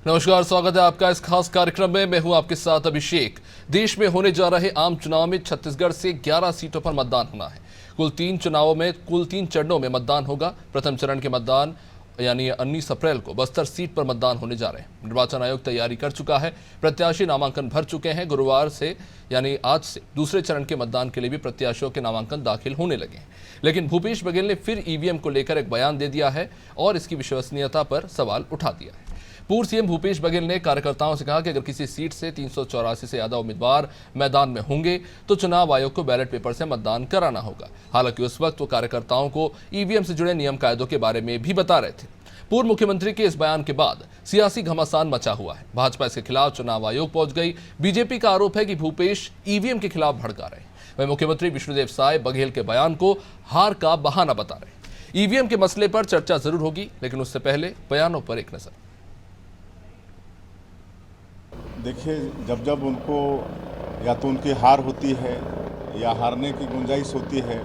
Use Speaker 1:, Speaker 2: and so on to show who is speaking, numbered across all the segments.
Speaker 1: नमस्कार, स्वागत है आपका इस खास कार्यक्रम में। मैं हूं आपके साथ अभिषेक। देश में होने जा रहे आम चुनाव में छत्तीसगढ़ से 11 सीटों पर मतदान होना है। कुल 3 चरणों में मतदान होगा। प्रथम चरण के मतदान यानी 19 अप्रैल को बस्तर सीट पर मतदान होने जा रहे हैं। निर्वाचन आयोग तैयारी कर चुका है। प्रत्याशी नामांकन भर चुके हैं। गुरुवार से यानी आज से दूसरे चरण के मतदान के लिए भी प्रत्याशियों के नामांकन दाखिल होने लगे हैं। लेकिन भूपेश बघेल ने फिर ईवीएम को लेकर एक बयान दे दिया है और इसकी विश्वसनीयता पर सवाल उठा दिया है। पूर्व सीएम भूपेश बघेल ने कार्यकर्ताओं से कहा कि अगर किसी सीट से 384 से ज्यादा उम्मीदवार मैदान में होंगे तो चुनाव आयोग को बैलेट पेपर से मतदान कराना होगा। हालांकि उस वक्त वो कार्यकर्ताओं को ईवीएम से जुड़े नियम कायदों के बारे में भी बता रहे थे। पूर्व मुख्यमंत्री के इस बयान के बाद सियासी घमासान मचा हुआ है। भाजपा इसके खिलाफ चुनाव आयोग पहुंच गई। बीजेपी का आरोप है कि भूपेश ईवीएम के खिलाफ भड़का रहे हैं। वहीं मुख्यमंत्री विष्णुदेव साय बघेल के बयान को हार का बहाना बता रहे हैं। ईवीएम के मसले पर चर्चा जरूर होगी, लेकिन उससे पहले बयानों पर एक नजर।
Speaker 2: देखिए, जब जब उनको या तो उनकी हार होती है या हारने की गुंजाइश होती है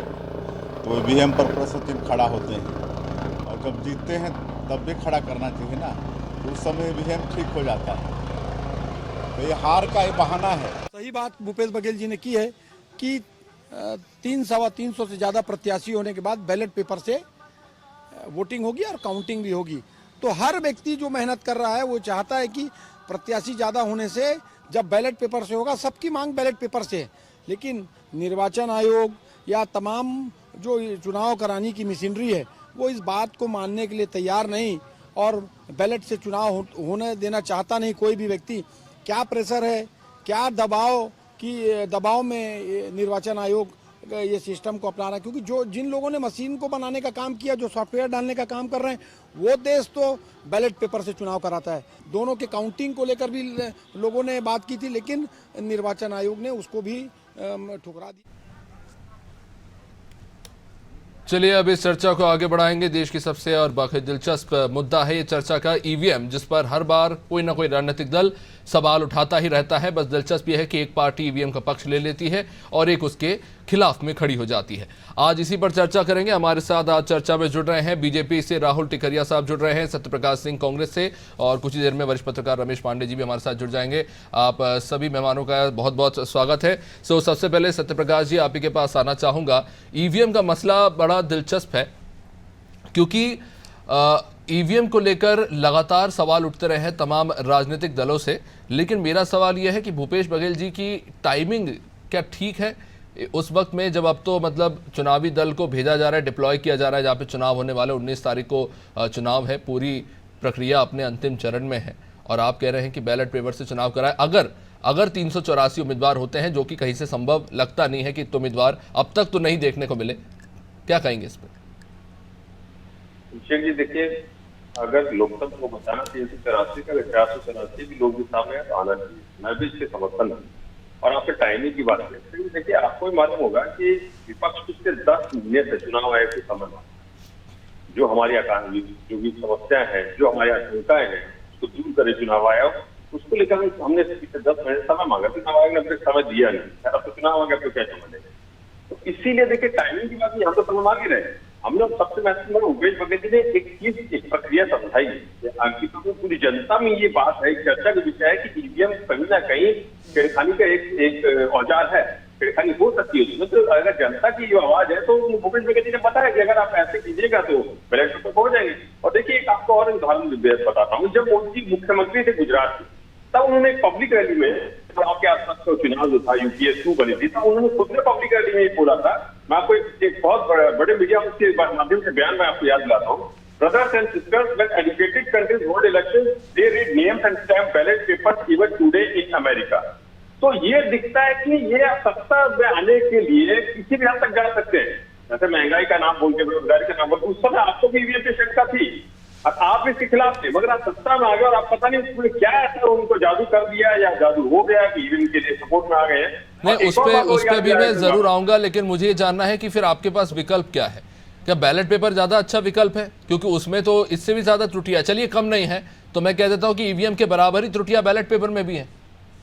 Speaker 2: तो ईवीएम पर प्रश्न चिन्ह खड़ा होते हैं, और जब जीतते हैं तब भी खड़ा करना चाहिए ना, तो उस समय ईवीएम ठीक हो जाता है। तो ये हार का एक बहाना है।
Speaker 3: सही बात भूपेश बघेल जी ने की है कि 300 से ज़्यादा प्रत्याशी होने के बाद बैलेट पेपर से वोटिंग होगी और काउंटिंग भी होगी। तो हर व्यक्ति जो मेहनत कर रहा है वो चाहता है कि प्रत्याशी ज़्यादा होने से जब बैलेट पेपर से होगा, सबकी मांग बैलेट पेपर से है। लेकिन निर्वाचन आयोग या तमाम जो चुनाव कराने की मशीनरी है वो इस बात को मानने के लिए तैयार नहीं और बैलेट से चुनाव होने देना चाहता नहीं कोई भी व्यक्ति। क्या प्रेशर है, क्या दबाव कि दबाव में निर्वाचन आयोग ये सिस्टम को अपना रहा है, क्योंकि जो जिन लोगों ने मशीन को बनाने का काम किया, जो सॉफ्टवेयर डालने का काम कर रहे हैं, वो देश तो बैलेट पेपर से चुनाव कराता है। दोनों के काउंटिंग को लेकर भी लोगों ने बात की थी, लेकिन निर्वाचन आयोग ने उसको भी ठुकरा दी।
Speaker 1: चलिए अब इस चर्चा को आगे बढ़ाएंगे। देश की सबसे और बाकी दिलचस्प मुद्दा है ये चर्चा का ईवीएम, जिस पर हर बार कोई ना कोई राजनीतिक दल सवाल उठाता ही रहता है। बस दिलचस्प यह है कि एक पार्टी ईवीएम का पक्ष ले लेती है और एक उसके खिलाफ में खड़ी हो जाती है। आज इसी पर चर्चा करेंगे। हमारे साथ आज चर्चा में जुड़ रहे हैं बीजेपी से राहुल टिकरिया साहब जुड़ रहे हैं, सत्यप्रकाश सिंह कांग्रेस से, और कुछ ही देर में वरिष्ठ पत्रकार रमेश पांडे जी भी हमारे साथ जुड़ जाएंगे। आप सभी मेहमानों का बहुत बहुत स्वागत है। सबसे पहले सत्यप्रकाश जी, आप ही के पास आना चाहूंगा। ईवीएम का मसला बड़ा दिलचस्प है क्योंकि ईवीएम को लेकर लगातार सवाल उठते रहे हैं तमाम राजनीतिक दलों से, लेकिन मेरा सवाल यह है कि भूपेश बघेल जी की टाइमिंग क्या ठीक है उस वक्त में, जब अब तो मतलब चुनावी दल को भेजा जा रहा है, डिप्लॉय किया जा रहा है, जहाँ पे चुनाव होने वाले 19 तारीख को चुनाव है, पूरी प्रक्रिया अपने अंतिम चरण में है, और आप कह रहे हैं कि बैलेट पेपर से चुनाव कराए। अगर 384 उम्मीदवार होते हैं, जो कि कहीं से संभव लगता नहीं है कि इतने उम्मीदवार अब तक तो नहीं देखने को मिले, क्या कहेंगे इस पर?
Speaker 4: अभिषेक जी, देखिए, अगर लोकतंत्र को बचाना 384 का 484 भी लोग भी सामने तो आना चाहिए। मैं भी इसके समर्थन हूँ। और आपके टाइमिंग की बात करते हैं, देखिए आपको भी मालूम होगा कि विपक्ष पिछले 10 महीने से चुनाव आयोग के संबंध में जो हमारी जो भी समस्याएं हैं, जो हमारी आशंकाएं हैं, उसको दूर करे चुनाव आयोग, उसको लेकर हमने पिछले 10 महीने समय मांगा। चुनाव आयोग ने अपने समय दिया नहीं। अब तो चुनाव आ गया तो क्या समझेंगे? तो इसीलिए देखिए टाइमिंग की बात हम तो समझ आ ही रहे। हमने सबसे महत्वपूर्ण भूपेश बघेल जी ने एक प्रक्रिया समझाई है। पूरी जनता में ये बात है, चर्चा का विषय है कि ईवीएम कहीं ना कहीं छेड़खानी का एक औजार है। छेड़खानी हो सकती है उसमें, तो अगर जनता की जो आवाज है तो भूपेश बघेल जी ने बताया कि अगर आप ऐसे कीजिएगा तो बैलेट पेपर हो जाएंगे। और देखिए एक आपको और उदाहरण बताता हूँ। जब मोदी जी मुख्यमंत्री थे गुजरात के, तब उन्होंने एक पब्लिक रैली में, आपके आसपास का चुनाव जो था यूपीएस 2 बनी थी, तब उन्होंने खुद ने पब्लिक रैली में ये बोला था। मैं आपको एक बहुत बड़े मीडिया के माध्यम से बयान मैं आपको याद दिलाता हूँ। Brothers and sisters, when educated countries hold elections, they read names and stamp ballot papers even today in America. तो ये दिखता है कि ये सत्ता में आने के लिए किसी भी हद तक जा सकते हैं। जैसे महंगाई का नाम बोल के, बेरोजगारी का नाम बोल के, उस समय आपको भी ईवीएम पे शंका थी और आप इसके खिलाफ थे, मगर आप सत्ता में आ गए और आप पता नहीं उसमें क्या ऐसा उनको जादू कर दिया या जादू हो गया कि ईवीएम के लिए सपोर्ट में आ गए हैं।
Speaker 1: नहीं, उस पे भी मैं जरूर आऊंगा, लेकिन मुझे ये जानना है कि फिर आपके पास विकल्प क्या है? क्या बैलेट पेपर ज्यादा अच्छा विकल्प है? क्योंकि उसमें तो इससे भी ज्यादा त्रुटियां, चलिए कम नहीं है तो मैं कह देता हूं कि ईवीएम के बराबर ही त्रुटियां बैलेट पेपर में भी हैं,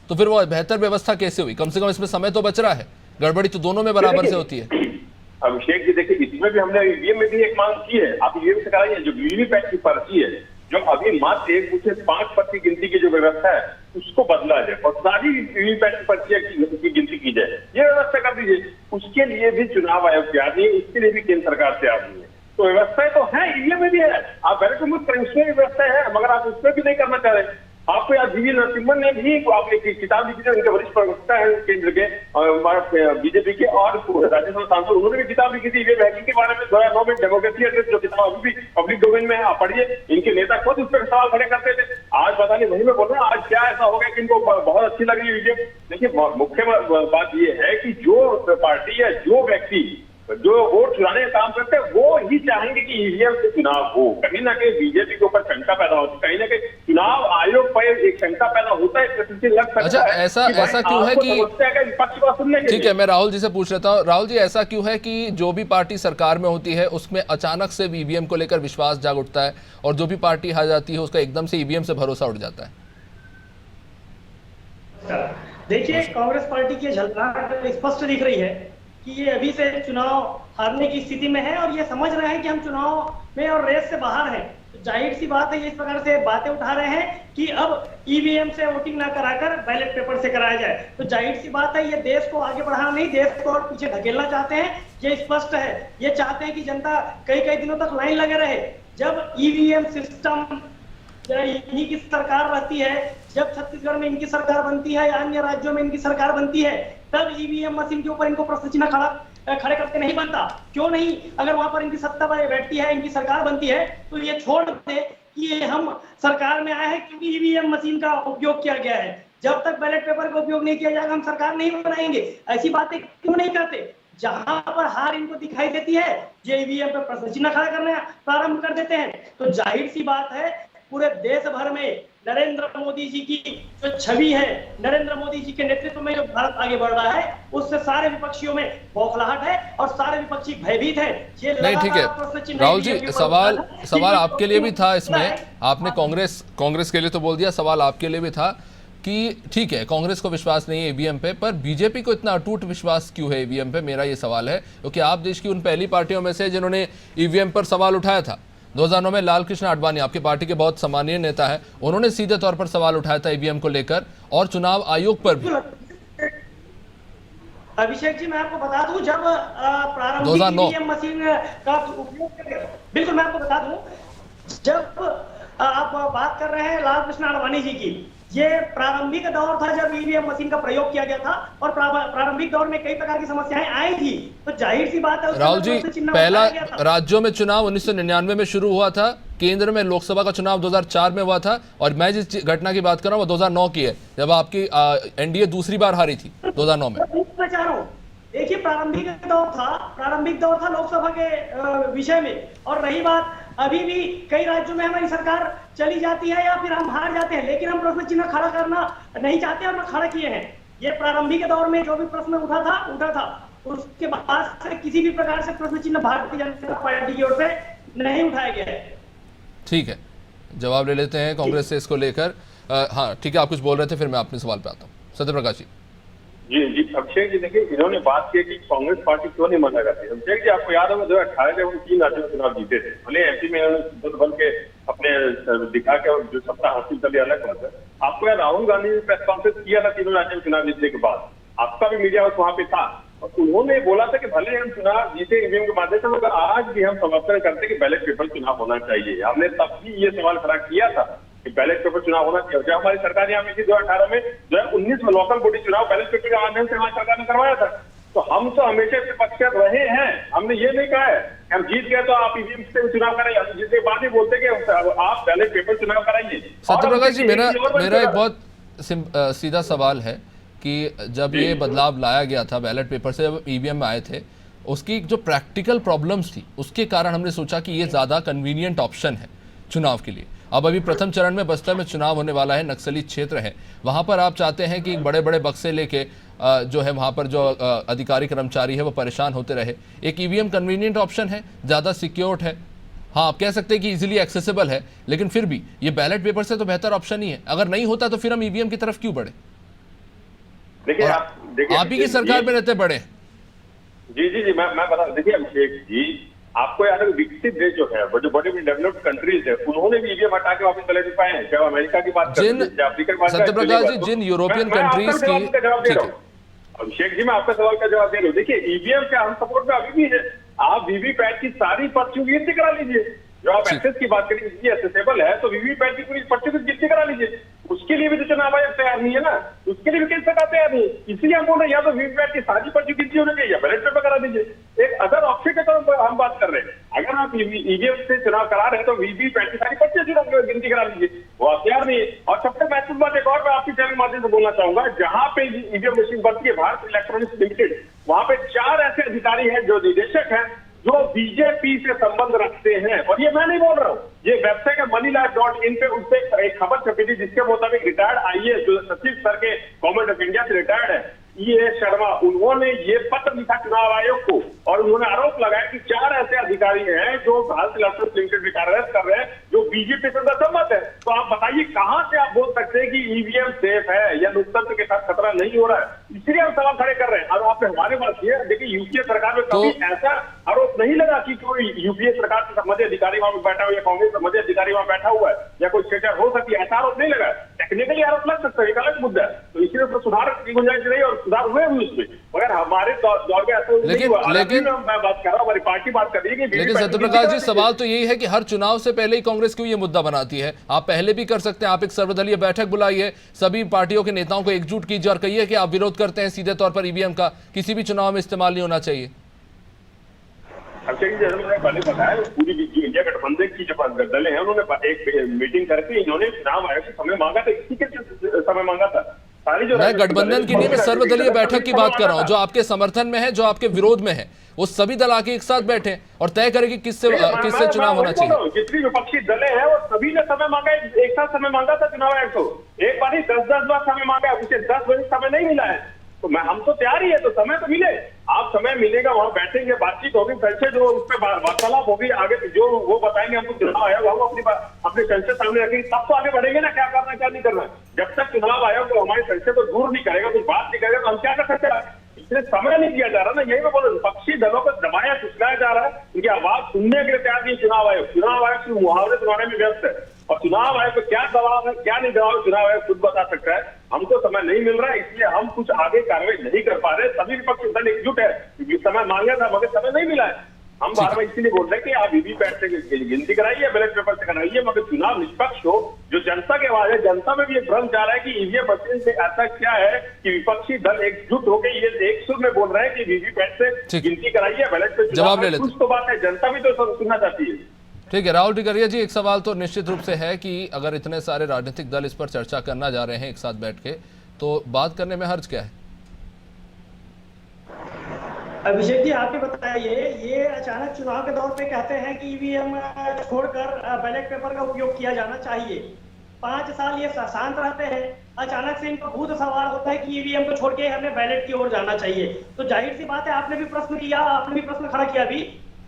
Speaker 1: तो फिर वो बेहतर व्यवस्था कैसे हुई? कम से कम इसमें समय तो बच रहा है, गड़बड़ी तो दोनों में बराबर से होती है।
Speaker 4: अभिषेक जी, देखिए इसमें भी हमने ईवीएम में भी एक मांग की है, आप ईवीएम से कराइए। जो वीवीपैट की पर्ची है जो अभी मात्र 1 से 5 पद की गिनती की जो व्यवस्था है उसको बदला जाए और सारी वीवीपैट पर्चियां की गिनती की जाए, ये व्यवस्था कर दीजिए। उसके लिए भी चुनाव आयोग तैयार नहीं है, इसके लिए भी केंद्र सरकार तैयार नहीं है। तो व्यवस्थाएं तो है, ईवीएम में भी है, आप बैलेट पेपर करें उसमें भी व्यवस्था है, मगर आप उसमें भी नहीं करना चाह रहे। आपको यार जीवी नरसिम्हन ने भी आप एक किताब लिखी थी, उनके वरिष्ठ प्रवक्ता है केंद्र के बीजेपी के और राज्यसभा सांसद, उन्होंने भी किताब लिखी थी ईवीएम हैकिंग के बारे में 2009 में, डेमोक्रेसी एड्रेस, जो किताब अभी भी पब्लिक डोमेन में आप पढ़िए। इनके नेता खुद उस पर सवाल खड़े करते थे। आज पता नहीं, वही मैं बोल रहा हूँ, आज क्या ऐसा हो गया कि इनको बहुत अच्छी लग रही है ईवीएम। देखिए मुख्य बात ये है कि जो पार्टी या जो व्यक्ति जो वोट चुराने का काम करते हैं वो ही चाहेंगे कि ईवीएम से चुनाव हो। कहीं ना कहीं बीजेपी के ऊपर शंका पैदा होती है, कहीं ना कहीं चुनाव आयोग पर एक शंका पैदा होता है, प्रश्न लग सकता है।
Speaker 1: अच्छा, ऐसा क्यों है कि
Speaker 4: विपक्ष को सुनने के
Speaker 1: ठीक है, मैं राहुल जी से पूछ लेता हूँ। राहुल जी, ऐसा क्यों है कि जो भी पार्टी सरकार में होती है उसमें अचानक से ईवीएम को लेकर विश्वास जाग उठता है और जो भी पार्टी हार जाती है उसका एकदम से ईवीएम से भरोसा उठ जाता है?
Speaker 5: देखिए, कांग्रेस पार्टी की झलकाहट स्पष्ट दिख रही है कि ये अभी से चुनाव हारने की स्थिति में है और ये समझ रहे हैं कि हम चुनाव में और रेस से बाहर हैं। तो जाहिर सी बात है, ये इस प्रकार से बातें उठा रहे हैं कि अब ईवीएम से वोटिंग ना कराकर बैलेट पेपर से कराया जाए। तो जाहिर सी बात है, ये देश को आगे बढ़ाना नहीं, देश को और पीछे ढकेलना चाहते हैं। ये स्पष्ट है, ये चाहते हैं कि जनता कई दिनों तक लाइन लगे रहे। जब ईवीएम सिस्टम इन्हीं की सरकार रहती है, जब छत्तीसगढ़ में इनकी सरकार बनती है या अन्य राज्यों में इनकी सरकार बनती है, तब ईवीएम मशीन के ऊपर इनको प्रश्न चिन्ह खड़े करके नहीं बनता। क्यों नहीं? अगर वहां पर इनकी सत्ता बैठती है, इनकी सरकार बनती है, तो ये छोड़ दे कि ये हम सरकार में आए हैं क्योंकि ईवीएम मशीन का उपयोग किया गया है। जब तक बैलेट पेपर का उपयोग नहीं किया जाएगा हम सरकार नहीं बनाएंगे। ऐसी बातें क्यों नहीं करते? जहां पर हार इनको दिखाई देती है, ये ईवीएम पर प्रश्न चिन्ह खड़ा करना प्रारंभ कर देते हैं। तो जाहिर सी बात है, पूरे देश भर में नरेंद्र मोदी जी की जो छवि है, नरेंद्र मोदी जी के नेतृत्व में जो भारत आगे बढ़ रहा है, उससे सारे विपक्षियों में बौखलाहट है और सारे विपक्षी भयभीत हैं। ये
Speaker 1: नहीं, ठीक है राहुल जी, सवाल आपके लिए भी था इसमें। आपने कांग्रेस के लिए तो बोल दिया, सवाल आपके लिए भी था कि ठीक है, कांग्रेस को विश्वास नहीं है ईवीएम पे, पर बीजेपी को इतना अटूट विश्वास क्यों है ईवीएम पे? मेरा ये सवाल है, क्योंकि आप देश की उन पहली पार्टियों में से जिन्होंने ईवीएम पर सवाल उठाया था। 2009 में लाल कृष्ण आडवाणी, आपकी पार्टी के बहुत सम्मानीय नेता है, उन्होंने सीधे तौर पर सवाल उठाया था ईवीएम को लेकर और चुनाव आयोग पर भी।
Speaker 5: अभिषेक जी, मैं आपको बता दूं, जब प्रारंभिक ईवीएम मशीन का उपयोग, बिल्कुल मैं आपको बता दूं, जब आप बात कर रहे हैं लाल कृष्ण आडवाणी जी की, ये प्रारंभिक दौर था जब ईवीएम मशीन का प्रयोग किया गया था और प्रारंभिक दौर में कई प्रकार की समस्याएं आई थी। तो जाहिर सी बात है,
Speaker 1: राहुल जी, पहला राज्यों में चुनाव 1999 में शुरू हुआ था, केंद्र में लोकसभा का चुनाव 2004 में हुआ था और मैं जिस घटना की बात कर रहा हूँ वो 2009 की है, जब आपकी एनडीए दूसरी बार हारी थी 2009 में।
Speaker 5: देखिए, प्रारंभिक दौर था लोकसभा के विषय में। और रही बात, अभी भी कई राज्यों में हमारी सरकार चली जाती है या फिर हम हार जाते हैं, लेकिन हम प्रश्न चिन्ह खड़ा करना नहीं चाहते और खड़ा किए हैं। ये प्रारंभिक दौर में जो भी प्रश्न उठा था, उसके बाद से किसी भी प्रकार से प्रश्न चिन्ह भारतीय जनता पार्टी की ओर से नहीं उठाया गया है।
Speaker 1: ठीक है, जवाब ले लेते हैं कांग्रेस से इसको लेकर। हाँ ठीक है, आप कुछ बोल रहे थे, फिर मैं अपने सवाल पे आता हूँ। सत्यप्रकाश जी।
Speaker 4: जी अभिषेक जी, देखिए इन्होंने बात की कि कांग्रेस पार्टी क्यों नहीं माना करती। अभिषेक जी, आपको याद होगा 2018 जब हम 3 राज्यों में चुनाव जीते थे, भले एमपी में इन्होंने बन के अपने दिखा के जो सत्ता हासिल कर लिया अलग बात है। आपको याद, राहुल गांधी ने प्रेस कॉन्फ्रेंस किया था 3 राज्यों में चुनाव जीतने के बाद, आपका भी मीडिया वहां पे था और उन्होंने बोला था कि भले हम चुनाव जीते ईवीएम के माध्यम से, मगर आज भी हम समर्थन करते कि बैलेट पेपर चुनाव होना चाहिए। हमने तब भी ये सवाल खड़ा किया था कि बैलेट पेपर चुनाव होना चाहिए। जब हमारी सरकार यहाँ में थी 2018 में, 2019 में लोकल बॉडी चुनाव बैलेट पेपर के माध्यम से हमारी सरकार ने करवाया था। तो हम तो हमेशा से पक्षकार रहे हैं, हमने ये नहीं कहा है कि हम जीत गए तो आप ईवीएम से चुनाव कराइए। हम जीतने के बाद ही बोलते कि आप बैलेट पेपर चुनाव कराइए।
Speaker 1: सत्यप्रकाश जी, मेरा एक बहुत सीधा सवाल है कि जब ये बदलाव लाया गया था बैलेट पेपर से, जब ईवीएम में आए थे, उसकी जो प्रैक्टिकल प्रॉब्लम्स थी उसके कारण हमने सोचा कि ये ज़्यादा कन्वीनियंट ऑप्शन है चुनाव के लिए। अब अभी प्रथम चरण में बस्तर में चुनाव होने वाला है, नक्सली क्षेत्र है, वहाँ पर आप चाहते हैं कि बड़े बड़े बक्से लेके जो है वहाँ पर जो अधिकारी कर्मचारी है वो परेशान होते रहे। एक ईवीएम कन्वीनियंट ऑप्शन है, ज़्यादा सिक्योर्ड है, हाँ आप कह सकते हैं कि इजीली एक्सेसिबल है, लेकिन फिर भी ये बैलेट पेपर से तो बेहतर ऑप्शन ही है। अगर नहीं होता तो फिर हम ईवीएम की तरफ क्यों बढ़े?
Speaker 4: देखिए
Speaker 1: आप ही की सरकार में रहते बड़े।
Speaker 4: जी मैं बता, देखिए अभिषेक जी, आपको याद है विकसित देश जो है, वो जो बड़े बड़े डेवलप्ड कंट्रीज है, उन्होंने भी ईवीएम हटा के वापस बैलेट पेपर पाए हैं। चाहे अमेरिका की बात करें, अफ्रीका की बात करें,
Speaker 1: सत्यप्रकाश जी, जिन यूरोपियन कंट्रीज की, ठीक है
Speaker 4: अभिषेक जी, मैं आपका सवाल का जवाब दे रहा हूँ। देखिए, ईवीएम के हम सपोर्ट में अभी भी है। आप वीवीपैट की सारी पर्चियों की गिनती करा लीजिए। जो आप एक्सेस की बात करें, इतनी एक्सेसिबल है, तो वीवीपैट की पूरी पर्चियों की गिनती करा लीजिए। उसके लिए भी तो चुनाव आयोग तैयार नहीं है ना, उसके लिए भी केंद्र सरकार तैयार नहीं है। इसलिए हम बोल रहे हैं या तो वीवीपैट की सारी पर्ची गिनती होनी चाहिए या बैलेट पेपर करा दीजिए। एक अदर ऑप्शन के तौर पर हम बात कर रहे हैं। अगर आप ईवीएम से चुनाव करा रहे हैं तो वीवीपैट की सारी पर्ची गिनती करा लीजिए। वो आप तैयार नहीं है। और सबसे महत्वपूर्ण बात एक और मैं आपके चैनल के माध्यम से बोलना चाहूंगा, जहां पे ईवीएम मशीन बनती है भारत इलेक्ट्रॉनिक्स लिमिटेड, वहां पे 4 ऐसे अधिकारी हैं जो निदेशक हैं जो बीजेपी से संबंध रखते हैं। और ये मैं नहीं बोल रहा हूँ, ये वेबसाइट है moneylife.in पे, उससे एक खबर छपी थी जिसके मुताबिक रिटायर्ड आईएएस जो सचिव सर के गवर्नमेंट ऑफ इंडिया से रिटायर्ड है, E.A. शर्मा, उन्होंने ये पत्र लिखा चुनाव आयोग को और उन्होंने आरोप लगाया कि 4 ऐसे अधिकारी हैं जो भारत इलेक्ट्रॉनिक्स लिमिटेड में कार्यरत कर रहे हैं जो बीजेपी से सहमत है। तो आप बताइए कहां से आप बोल सकते हैं कि ईवीएम सेफ है या लोकतंत्र के साथ खतरा नहीं हो रहा है? इसलिए हम सवाल खड़े कर रहे हैं। और आपने हमारे बात किया, देखिए यूपीए सरकार में कभी ऐसा आरोप नहीं लगा कि कोई यूपीए सरकार से संबंधित अधिकारी वहां पर बैठा हुआ या कांग्रेस संबंधित अधिकारी वहां बैठा हुआ है या कोई स्टेचर हो सकती है, ऐसा आरोप नहीं लगा। टेक्निकली आरोप लग सकता है, एक अलग मुद्दा है। तो इसलिए उसमें सुधार की गुंजाइश नहीं और सुधार हुए भी उसमें, मगर हमारे दौर में ऐसा नहीं हुआ। लेकिन मैं बात कर रहा हूँ, हमारी पार्टी बात कर रही है कि
Speaker 1: लेकिन सत्यप्रकाश जी, सवाल तो यही है कि हर चुनाव से पहले ही कांग्रेस क्यों ये मुद्दा बनाती है? आप पहले भी कर सकते हैं, आप एक सर्वदलीय बैठक बुलाइए, सभी पार्टियों के नेताओं को एकजुट कीजिए और कहिए कि आप विरोध करते हैं सीधे तौर पर ईवीएम का, किसी भी चुनाव में इस्तेमाल नहीं होना चाहिए।
Speaker 4: जैसे मैंने पहले बताया, पूरी जो इंडिया गठबंधन की जो दलें हैं उन्होंने एक मीटिंग करके इन्होंने चुनाव आयोग से समय मांगा था, इसी के समय मांगा था।
Speaker 1: मैं गठबंधन की नहीं, मैं सर्वदलीय बैठक की बात कर रहा हूं, जो आपके समर्थन में है, जो आपके विरोध में है, वो सभी दल आके एक साथ बैठे और तय करें कि किससे चुनाव होना चाहिए।
Speaker 4: जितनी विपक्षी दलें हैं वो सभी ने समय मांगा, एक साथ समय मांगा था चुनाव आयोग को। एक बार ही 10-10 बार समय मांगा, उसे 10 बजे समय नहीं मिला है। तो हम तो तैयार ही है, तो समय तो मिले, आप समय मिलेगा, वहां बैठेंगे, बातचीत होगी, फिर से जो उस पर वार्तालाप होगी, आगे जो वो बताएंगे हमको चुनाव आयोग, हम अपने संसद सामने रखेंगे, तब तो आगे बढ़ेंगे ना, क्या करना क्या नहीं करना। जब तक चुनाव आयोग को हमारे संसद को दूर नहीं करेगा, कुछ बात नहीं करेगा, तो हम क्या कर सकते हैं? इसलिए समय नहीं दिया जा रहा ना, यही मैं बोल रहा हूँ। विपक्षी दलों को दबाया फुसलाया जा रहा है, उनकी आवाज सुनने के लिए तैयार नहीं चुनाव आयोग। चुनाव आयोग सिर्फ मुहावरे सुनाने में व्यस्त है और चुनाव आयोग को क्या दबाव है क्या नहीं दबाव है चुनाव आयोग खुद बता सकता है। हमको समय नहीं मिल रहा है, इसलिए हम कुछ आगे कार्रवाई नहीं कर पा रहे। सभी विपक्षी दल एकजुट है, समय मांगा था मगर समय नहीं मिला है। हम बार बार इसलिए बोल रहे हैं कि आप वीवीपैट से गिनती कराइए, बैलेट पेपर से कराइए, मगर चुनाव निष्पक्ष हो। जो जनता की आवाज है, जनता में भी एक भ्रम जा रहा है कि ईवीएम मशीन से ऐसा क्या है कि विपक्षी दल एकजुट होकर ये एक सुर में बोल रहे हैं कि वीवीपैट से गिनती कराइए, बैलेट पे
Speaker 1: जवाब ले लेते।
Speaker 4: कुछ तो बात है, जनता भी तो सुनना चाहती है।
Speaker 1: ठीक है राहुल टिकरिया जी, एक सवाल तो निश्चित रूप से है कि अगर इतने सारे राजनीतिक दल इस पर चर्चा करना जा रहे हैं एक साथ बैठ के, तो बात करने में हर्ज क्या है?
Speaker 5: अभिषेक जी, आप ही बताइए, ये अचानक चुनाव के दौर पे कहते हैं कि ईवीएम छोड़कर बैलेट पेपर का उपयोग किया जाना चाहिए। 5 साल ये शांत रहते हैं, अचानक से इनको भूत सवार होता है कि ईवीएम को छोड़ के हमें बैलेट की ओर जाना चाहिए। तो जाहिर सी बात है, आपने भी प्रश्न किया, आपने भी प्रश्न खड़ा किया अभी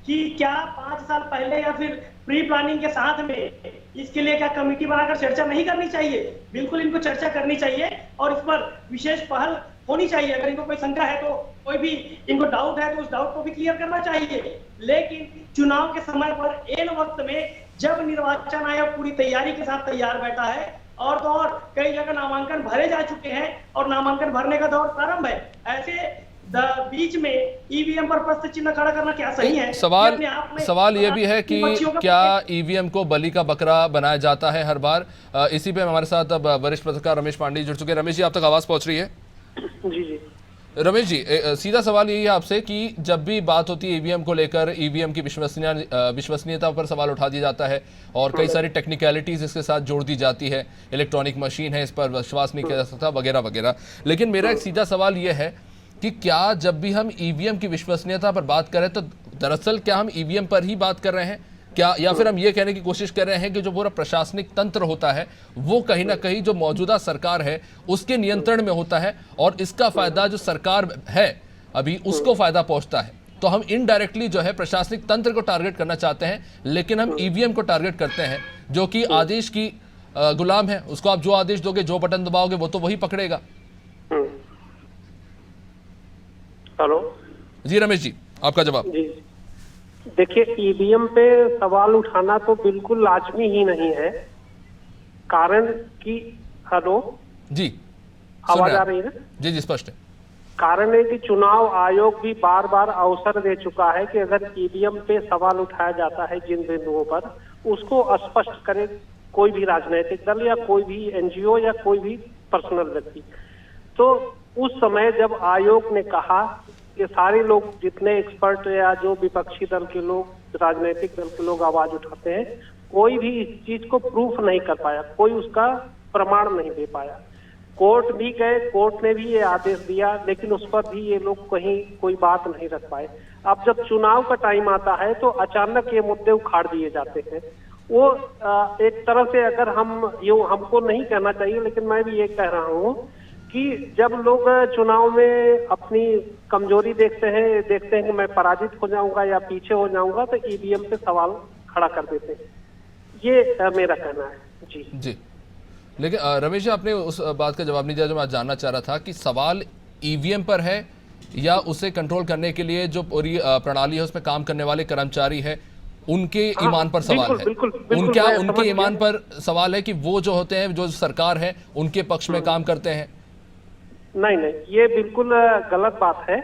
Speaker 5: कि क्या 5 साल पहले या फिर प्री प्लानिंग के साथ में इसके लिए क्या कमेटी बनाकर चर्चा नहीं करनी चाहिए? बिल्कुल इनको चर्चा करनी चाहिए और इस पर विशेष पहल होनी चाहिए। अगर इनको कोई शंका है, तो कोई भी इनको डाउट है, तो उस डाउट को भी क्लियर करना चाहिए। लेकिन चुनाव के समय पर ऐन वक्त में जब निर्वाचन आयोग पूरी तैयारी के साथ तैयार बैठा है और तो और कई जगह नामांकन भरे जा चुके हैं और नामांकन भरने का दौर प्रारंभ है, ऐसे बीच में ईवीएम पर प्रश्न चिन्ह खड़ा करना क्या सही है?
Speaker 1: सवाल ये भी है कि क्या ईवीएम को बलि का बकरा बनाया जाता है हर बार? इसी पे हमारे साथ अब वरिष्ठ पत्रकार रमेश पांडे जुड़ चुके हैं। रमेश जी, आप तक आवाज पहुंच रही है?
Speaker 5: जी जी
Speaker 1: रमेश जी, सीधा सवाल यही है आपसे कि जब भी बात होती है ईवीएम को लेकर, ईवीएम की विश्वसनीयता पर सवाल उठा दिया जाता है और कई सारी टेक्निकलिटीज इसके साथ जोड़ दी जाती है, इलेक्ट्रॉनिक मशीन है, इस पर विश्वास नहीं किया जा सकता वगैरह वगैरह। लेकिन मेरा एक सीधा सवाल यह है कि क्या जब भी हम ईवीएम की विश्वसनीयता पर बात करें तो दरअसल क्या हम ईवीएम पर ही बात कर रहे हैं क्या, या फिर हम ये कहने की कोशिश कर रहे हैं कि जो पूरा प्रशासनिक तंत्र होता है वो कहीं ना कहीं जो मौजूदा सरकार है उसके नियंत्रण में होता है और इसका फायदा जो सरकार है अभी उसको फायदा पहुंचता है? तो हम इनडायरेक्टली जो है प्रशासनिक तंत्र को टारगेट करना चाहते हैं, लेकिन हम ईवीएम को टारगेट करते हैं जो कि आदेश की गुलाम है। उसको आप जो आदेश दोगे, जो बटन दबाओगे, वो तो वही पकड़ेगा।
Speaker 6: हेलो
Speaker 1: जी रमेश जी, आपका जवाब।
Speaker 6: जी देखिए, ईवीएम पे सवाल उठाना तो बिल्कुल लाजमी ही नहीं है, कारण कि हेलो
Speaker 1: जी
Speaker 6: आवाज आ रही है?
Speaker 1: जी जी स्पष्ट है।
Speaker 6: कारण है कि चुनाव आयोग भी बार बार अवसर दे चुका है कि अगर ईवीएम पे सवाल उठाया जाता है जिन बिंदुओं पर, उसको स्पष्ट करे कोई भी राजनीतिक दल या कोई भी एनजीओ या कोई भी पर्सनल व्यक्ति। तो उस समय जब आयोग ने कहा कि सारे लोग, जितने एक्सपर्ट या जो विपक्षी दल के लोग, राजनीतिक दल के लोग आवाज उठाते हैं, कोई भी इस चीज को प्रूफ नहीं कर पाया, कोई उसका प्रमाण नहीं दे पाया। कोर्ट भी गए, कोर्ट ने भी ये आदेश दिया, लेकिन उस पर भी ये लोग कहीं कोई बात नहीं रख पाए। अब जब चुनाव का टाइम आता है तो अचानक ये मुद्दे उखाड़ दिए जाते हैं। वो एक तरह से, अगर हम यूं, हमको नहीं कहना चाहिए लेकिन मैं भी ये कह रहा हूँ कि जब लोग चुनाव में अपनी कमजोरी देखते हैं कि मैं पराजित हो जाऊंगा या पीछे हो जाऊंगा, तो ईवीएम पे सवाल खड़ा कर देते हैं। ये मेरा कहना है। जी
Speaker 1: जी, लेकिन रमेश जी, आपने उस बात का जवाब नहीं दिया जो मैं जानना चाह रहा था कि सवाल ईवीएम पर है या उसे कंट्रोल करने के लिए जो पूरी प्रणाली है उसमें काम करने वाले कर्मचारी है उनके ईमान पर सवाल है। उनके ईमान पर सवाल है कि वो जो होते हैं, जो सरकार है, उनके पक्ष में काम करते हैं।
Speaker 6: नहीं, ये बिल्कुल गलत बात है।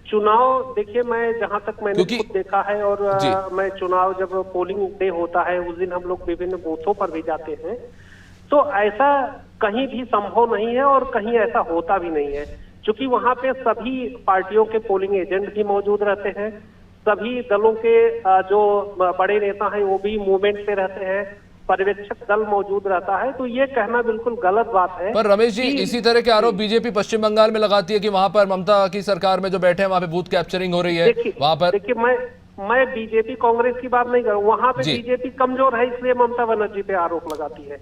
Speaker 6: चुनाव, देखिए, मैं जहां तक मैंने खुद देखा है और मैं चुनाव, जब पोलिंग डे होता है उस दिन हम लोग विभिन्न बूथों पर भी जाते हैं, तो ऐसा कहीं भी संभव नहीं है और कहीं ऐसा होता भी नहीं है, क्योंकि वहां पे सभी पार्टियों के पोलिंग एजेंट भी मौजूद रहते हैं, सभी दलों के जो बड़े नेता हैं वो भी मूवमेंट पे रहते हैं, पर्यवेक्षक दल मौजूद रहता है। तो ये कहना बिल्कुल गलत बात है।
Speaker 1: पर रमेश जी, इसी तरह के आरोप बीजेपी पश्चिम बंगाल में लगाती है कि वहां पर ममता की सरकार में जो बैठे हैं वहां पे बूथ कैप्चरिंग हो रही है। वहां पर
Speaker 6: देखिए, मैं बीजेपी कांग्रेस की बात नहीं कर रहा हूँ। वहां पे बीजेपी कमजोर है, इसलिए ममता बनर्जी पे आरोप लगाती है।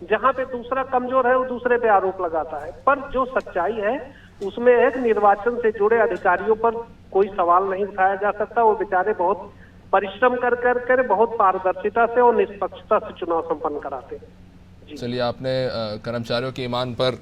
Speaker 6: जहां पे दूसरा कमजोर है वो दूसरे पे आरोप लगाता है। पर जो सच्चाई है उसमें एक निर्वाचन से जुड़े अधिकारियों पर कोई सवाल नहीं उठाया जा सकता। वो बेचारे बहुत परिश्रम कर बहुत पारदर्शिता से और निष्पक्षता से चुनाव संपन्न कराते हैं।
Speaker 1: चलिए, आपने कर्मचारियों के ईमान पर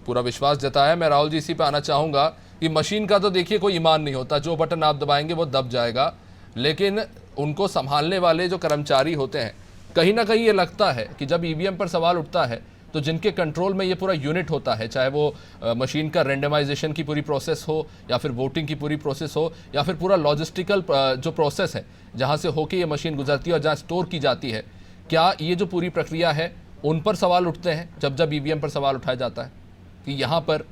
Speaker 1: पूरा विश्वास जताया। मैं राहुल जी इसी पे आना चाहूंगा कि मशीन का तो देखिए कोई ईमान नहीं होता, जो बटन आप दबाएंगे वो दब जाएगा, लेकिन उनको संभालने वाले जो कर्मचारी होते हैं, कहीं ना कहीं ये लगता है कि जब ईवीएम पर सवाल उठता है तो जिनके कंट्रोल में ये पूरा यूनिट होता है, चाहे वो मशीन का रेंडमाइजेशन की पूरी प्रोसेस हो या फिर वोटिंग की पूरी प्रोसेस हो या फिर पूरा लॉजिस्टिकल जो प्रोसेस है जहां से होके ये मशीन गुजरती है और जहां स्टोर की जाती है, क्या ये जो पूरी प्रक्रिया है उन पर सवाल उठते हैं जब ईवीएम पर सवाल उठाया जाता है कि यहाँ पर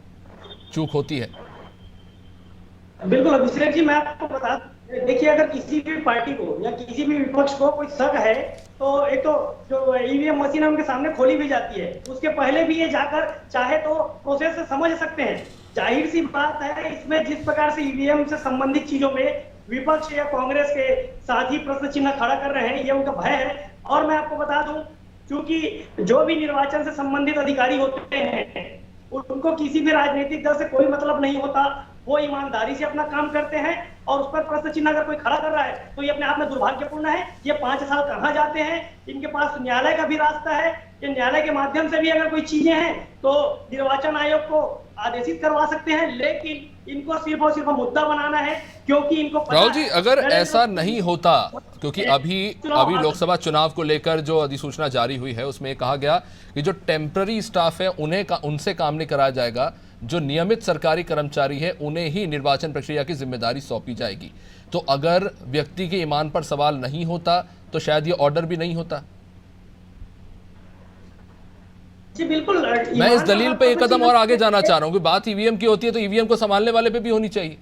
Speaker 1: चूक होती है?
Speaker 5: बिल्कुल अभिषेक जी, मैं आपको बता, देखिए, अगर किसी भी पार्टी को या किसी भी विपक्ष को कोई शक है तो एक तो जो ईवीएम मशीन उनके सामने खोली भी जाती है, उसके पहले भी ये जाकर चाहे तो प्रोसेस से समझ सकते हैं। जाहिर सी बात है, इसमें जिस प्रकार से ईवीएम से संबंधित चीजों में विपक्ष या कांग्रेस के साथ ही प्रश्न चिन्ह खड़ा कर रहे हैं, ये उनका भय है। और मैं आपको बता दूं, क्योंकि जो भी निर्वाचन से संबंधित अधिकारी होते हैं उनको किसी भी राजनीतिक दल से कोई मतलब नहीं होता, वो ईमानदारी से अपना काम करते हैं और उस पर प्रश्न चिन्ह अगर कोई खड़ा कर रहा है तो ये अपने आप में दुर्भाग्यपूर्ण है। ये 5 साल कहाँ जाते हैं, इनके पास न्यायालय का भी रास्ता है, ये न्यायालय के माध्यम से भी अगर कोई चीजें हैं तो निर्वाचन आयोग को आदेशित करवा सकते हैं, लेकिन इनको सिर्फ और सिर्फ मुद्दा बनाना है, क्योंकि इनको
Speaker 1: राहुल जी, अगर ऐसा नहीं होता, क्योंकि अभी लोकसभा चुनाव को लेकर जो अधिसूचना जारी हुई है उसमें कहा गया कि जो टेम्पररी स्टाफ है उनसे काम नहीं कराया जाएगा, जो नियमित सरकारी कर्मचारी है उन्हें ही निर्वाचन प्रक्रिया की जिम्मेदारी सौंपी जाएगी। तो अगर व्यक्ति के ईमान पर सवाल नहीं होता तो शायद ये ऑर्डर भी नहीं होता।
Speaker 5: जी बिल्कुल,
Speaker 1: मैं इस दलील पे एक कदम और आगे जाना चाह रहा हूँ कि बात ईवीएम की होती है तो ईवीएम को संभालने वाले पे भी होनी चाहिए।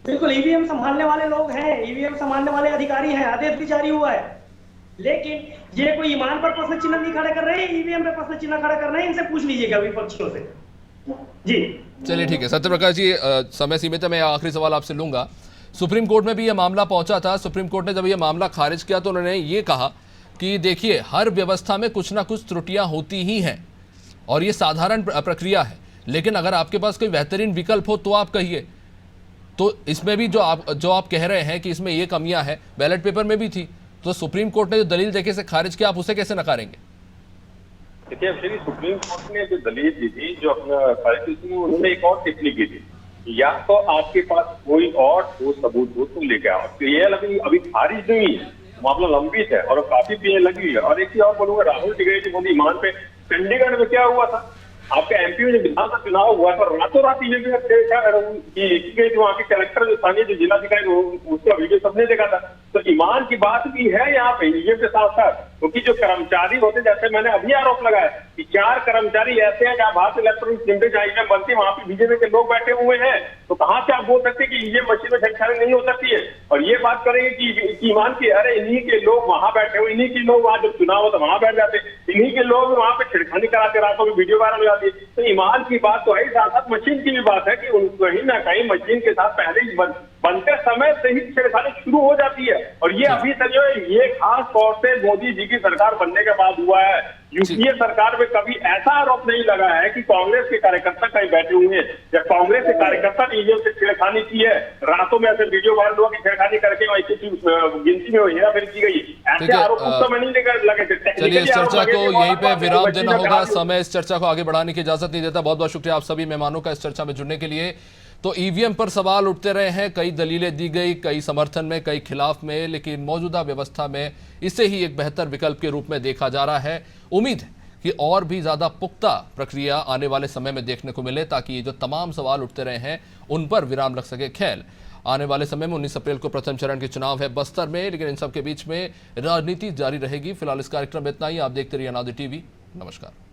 Speaker 5: बिल्कुल, ईवीएम संभालने वाले लोग हैं, ईवीएम संभालने वाले अधिकारी हैं, आदेश भी जारी हुआ है, लेकिन ये कोई ईमान पर प्रश्न चिन्ह नहीं खड़ा कर रहे हैं, ईवीएम पे प्रश्न चिन्ह खड़ा कर रहे हैं। इनसे पूछ लीजिएगा विपक्षियों से। जी
Speaker 1: चलिए ठीक है सत्यप्रकाश जी, समय सीमित है, मैं आखिरी सवाल आपसे लूंगा। सुप्रीम कोर्ट में भी यह मामला पहुंचा था। सुप्रीम कोर्ट ने जब यह मामला खारिज किया तो उन्होंने ये कहा कि देखिए, हर व्यवस्था में कुछ ना कुछ त्रुटियां होती ही हैं और ये साधारण प्रक्रिया है, लेकिन अगर आपके पास कोई बेहतरीन विकल्प हो तो आप कहिए। तो इसमें भी जो आप कह रहे हैं कि इसमें ये कमियां हैं, बैलेट पेपर में भी थी, तो सुप्रीम कोर्ट ने जो दलील देके से खारिज किया, आप उसे कैसे नकारेंगे?
Speaker 4: देखिए, सुप्रीम कोर्ट ने जो दलील दी थी, जो अपना खारिज की थी, उन्होंने एक और टिप्पणी की थी या तो आपके पास कोई और ठोस सबूत हो तो लेके आओ। तो ये अभी खारिज नहीं है, मामला लंबित है और काफी पीएन लगी हुई है। और एक चीज और बोलूंगा, राहुल टिकैत मोदी ईमान पे चंडीगढ़ में क्या हुआ था, आपके एमपी में जब विधानसभा चुनाव हुआ तो रातों रात की गई थी, वहाँ के कलेक्टर जो स्थानीय जो जिलाधिकारी उसका वीडियो सबने देखा था। तो ईमान की बात भी है यहाँ पे ईवीएम के साथ साथ, क्योंकि जो कर्मचारी होते, जैसे मैंने अभी आरोप लगाया कि 4 कर्मचारी ऐसे हैं जहाँ भारत इलेक्ट्रॉनिक लिमिटेड जहाँ ईवीएम बनती है वहाँ पे बीजेपी के लोग बैठे हुए हैं। तो कहाँ से आप बोल सकते हैं कि ईवीएम मशीन में छेड़छाड़ी नहीं हो सकती है? और ये बात करेंगे कि ईमान की, अरे इन्हीं के लोग वहां बैठे हुए, इन्हीं के लोग वहां जब चुनाव होता वहां बैठ जाते, इन्हीं के लोग वहां पे छेड़खानी कराते, रातों में वीडियो वायरल हो जाती है। तो ईमान की बात तो है, साथ साथ मशीन की भी बात है कि कहीं ना कहीं मशीन के साथ पहले ही बनते समय से ही छेड़खानी शुरू हो जाती है। और ये अभी तक जो है ये खास तौर से मोदी जी की सरकार बनने के बाद हुआ है। यूपीए सरकार में कभी ऐसा आरोप नहीं लगा है कि कांग्रेस के कार्यकर्ता कहीं बैठे हुए हैं या कांग्रेस के कार्यकर्ता ने ईवीएम से छेड़खानी की है, रातों में ऐसे वीडियो वायरल हुआ कि छेड़खानी करके गिनती में हेराफेरी की गई। ऐसे आरोप उस समय नहीं लगे थे।
Speaker 1: चलिए, इस चर्चा को यहीं पे विराम देना होगा, समय इस चर्चा को आगे बढ़ाने की इजाजत नहीं देता। बहुत बहुत शुक्रिया आप सभी मेहमानों का इस चर्चा में जुड़ने के लिए। तो ईवीएम पर सवाल उठते रहे हैं, कई दलीलें दी गई, कई समर्थन में, कई खिलाफ में, लेकिन मौजूदा व्यवस्था में इसे ही एक बेहतर विकल्प के रूप में देखा जा रहा है। उम्मीद है कि और भी ज्यादा पुख्ता प्रक्रिया आने वाले समय में देखने को मिले, ताकि ये जो तमाम सवाल उठते रहे हैं उन पर विराम लग सके। खैर, आने वाले समय में 19 अप्रैल को प्रथम चरण के चुनाव है बस्तर में, लेकिन इन सब के बीच में राजनीति जारी रहेगी। फिलहाल इस कार्यक्रम में इतना ही। आप देखते रहिए अनादि टीवी। नमस्कार।